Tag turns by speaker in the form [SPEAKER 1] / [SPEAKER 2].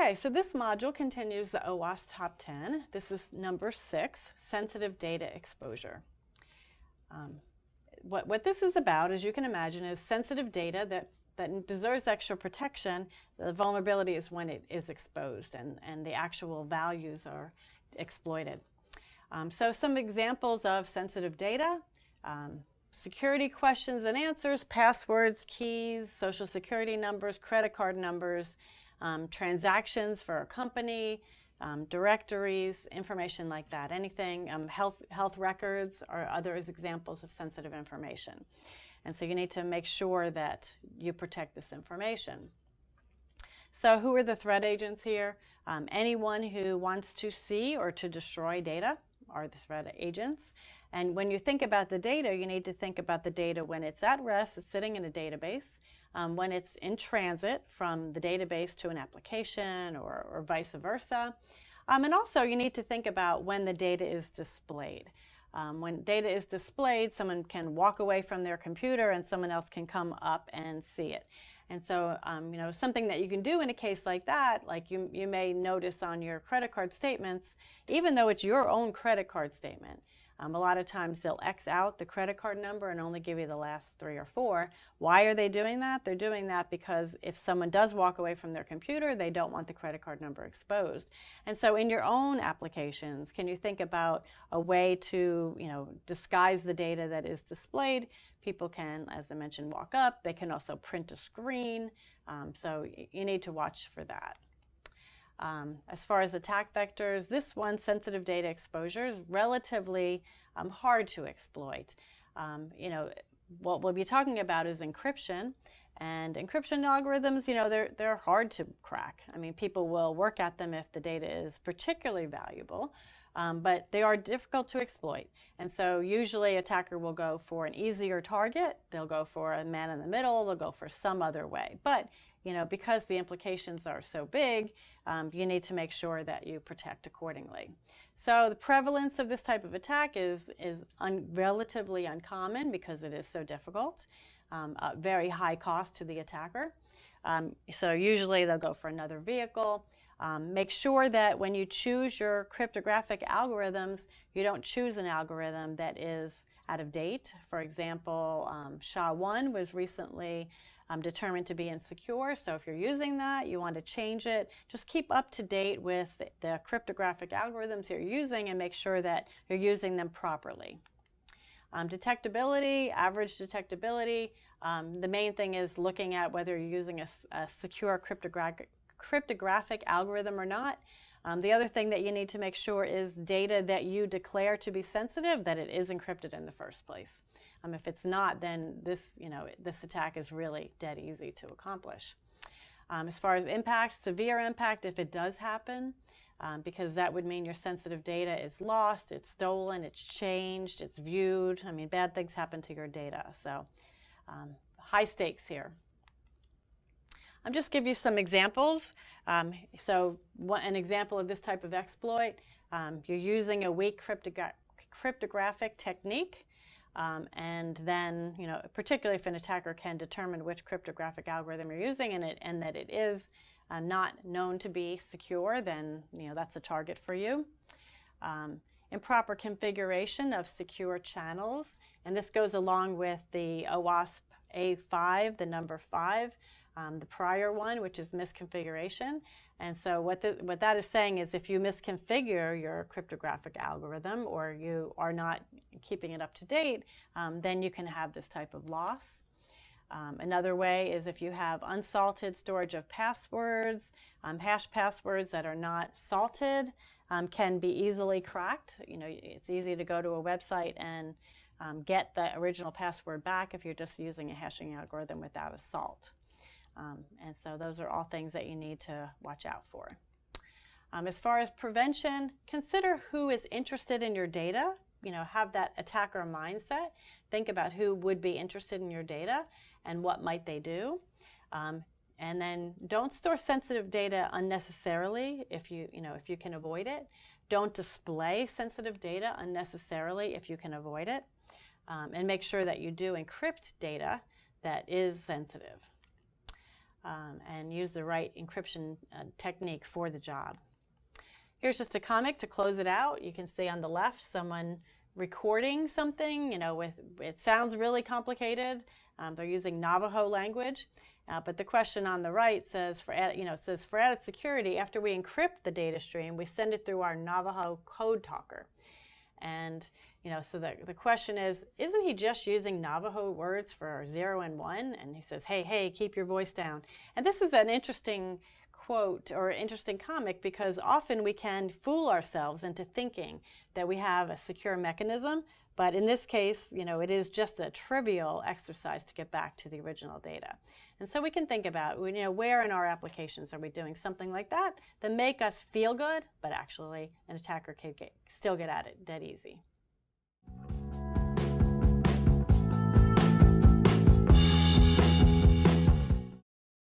[SPEAKER 1] Okay, so this module continues the OWASP Top 10. This is number 6, sensitive data exposure. What this is about, as you can imagine, is sensitive data that deserves extra protection. The vulnerability is when it is exposed and the actual values are exploited. So some examples of sensitive data, security questions and answers, passwords, keys, social security numbers, credit card numbers, transactions for a company, directories, information like that. Anything, health records are other examples of sensitive information. And so you need to make sure that you protect this information. So who are the threat agents here? Anyone who wants to see or to destroy data are the threat agents. And when you think about the data, you need to think about the data when it's at rest, it's sitting in a database, when it's in transit from the database to an application or vice versa. And also you need to think about when the data is displayed. When data is displayed, someone can walk away from their computer and someone else can come up and see it. And so, something that you can do in a case like that, like you may notice on your credit card statements, even though it's your own credit card statement, a lot of times they'll X out the credit card number and only give you the last 3 or 4. Why are they doing that? They're doing that because if someone does walk away from their computer, they don't want the credit card number exposed. And so in your own applications, can you think about a way to, disguise the data that is displayed? People can, as I mentioned, walk up. They can also print a screen. So you need to watch for that. As far as attack vectors, this one, sensitive data exposure, is relatively hard to exploit. What we'll be talking about is encryption. And encryption algorithms, they're hard to crack. I mean, people will work at them if the data is particularly valuable, but they are difficult to exploit. And so usually attacker will go for an easier target. They'll go for a man in the middle. They'll go for some other way. But because the implications are so big, you need to make sure that you protect accordingly. So the prevalence of this type of attack is relatively uncommon because it is so difficult, a very high cost to the attacker. So usually they'll go for another vehicle. Make sure that when you choose your cryptographic algorithms, you don't choose an algorithm that is out of date. For example, SHA-1 was recently determined to be insecure. So if you're using that, you want to change it. Just keep up to date with the cryptographic algorithms you're using and make sure that you're using them properly. Detectability, average detectability. The main thing is looking at whether you're using a secure cryptographic algorithm or not. The other thing that you need to make sure is data that you declare to be sensitive, that it is encrypted in the first place. If it's not, then this attack is really dead easy to accomplish. As far as impact, severe impact if it does happen, because that would mean your sensitive data is lost, it's stolen, it's changed, it's viewed. Bad things happen to your data. So high stakes here. I'll just give you some examples. So an example of this type of exploit, you're using a weak cryptographic technique, and then, particularly if an attacker can determine which cryptographic algorithm you're using and that it is not known to be secure, then that's a target for you. Improper configuration of secure channels, and this goes along with the OWASP A5, the number 5. The prior one, which is misconfiguration. And so what that is saying is if you misconfigure your cryptographic algorithm or you are not keeping it up to date, then you can have this type of loss. Another way is if you have unsalted storage of passwords, hash passwords that are not salted can be easily cracked. It's easy to go to a website and get the original password back if you're just using a hashing algorithm without a salt. And so those are all things that you need to watch out for. As far as prevention, consider who is interested in your data. Have that attacker mindset. Think about who would be interested in your data and what might they do. And then don't store sensitive data unnecessarily if you can avoid it. Don't display sensitive data unnecessarily if you can avoid it. And make sure that you do encrypt data that is sensitive. and use the right encryption technique for the job. Here's just a comic to close it out. You can see on the left someone recording something, it sounds really complicated. They're using Navajo language, but the question on the right says, for added security, after we encrypt the data stream, we send it through our Navajo code talker. And so the question is, isn't he just using Navajo words for 0 and 1? And he says, hey, keep your voice down. And this is an interesting quote or interesting comic, because often we can fool ourselves into thinking that we have a secure mechanism, but in this case, it is just a trivial exercise to get back to the original data. And so we can think about, where in our applications are we doing something like that make us feel good, but actually an attacker can still get at it dead easy.